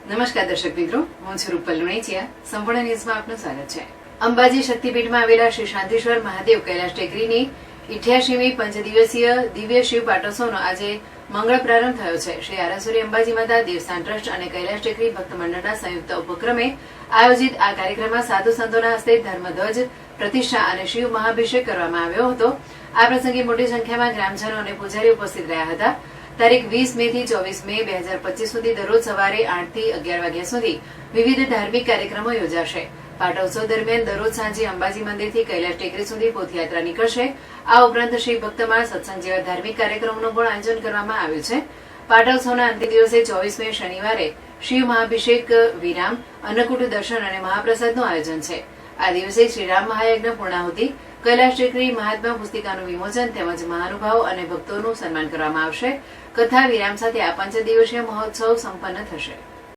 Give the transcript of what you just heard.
નમસ્કાર દર્શક મિત્રો, હું છું રૂપલ લુણીચિયા. સંપૂર્ણ ન્યૂઝમાં આપનું સ્વાગત છે. અંબાજી શક્તિપીઠમાં આવેલા શ્રી શાંતિશ્વર મહાદેવ કૈલાશ ટેકરીની 88મી પંચદિવસીય દિવ્ય શિવ પાટોત્સવનો આજે મંગળ પ્રારંભ થયો છે. શ્રી આરાસુરી અંબાજી માતા દેવસ્થાન ટ્રસ્ટ અને કૈલાશ ટેકરી ભક્ત મંડળના સંયુક્ત ઉપક્રમે આયોજિત આ કાર્યક્રમમાં સાધુ સંતોના હસ્તે ધર્મધ્વજ પ્રતિષ્ઠા અને શિવ મહાભિષેક કરવામાં આવ્યો હતો. આ પ્રસંગે મોટી સંખ્યામાં ગ્રામજનો અને પૂજારી ઉપસ્થિત રહ્યા હતા. તારીખ 20 મે થી 24 મે 2025 સુધી દરરોજ સવારે 8 થી 11 વાગ્યા સુધી વિવિધ ધાર્મિક કાર્યક્રમો યોજાશે. પાટોત્સવ દરમિયાન દરરોજ સાંજે અંબાજી મંદિરથી કૈલાશ ટેકરી સુધી પોથયાત્રા નીકળશે. આ ઉપરાંત શ્રી ભક્તમાળ સત્સંગ જેવા ધાર્મિક કાર્યક્રમોનું પણ આયોજન કરવામાં આવ્યું છે. પાટોત્સવના અંતિમ દિવસે 24 મે શનિવારે શિવ મહાભિષેક, વિરામ, અન્નકૂટ દર્શન અને મહાપ્રસાદનું આયોજન છે. આ દિવસે શ્રી રામ મહાયજ્ઞ પૂર્ણાહુતિ, કૈલાશ ટેકરી મહાત્મા પુસ્તિકાનું વિમોચન તેમજ મહાનુભાવો અને ભક્તોનું સન્માન કરવામાં આવશે. કથા વિરામ સાથે આ 5 દિવસીય મહોત્સવ સંપન્ન થશે.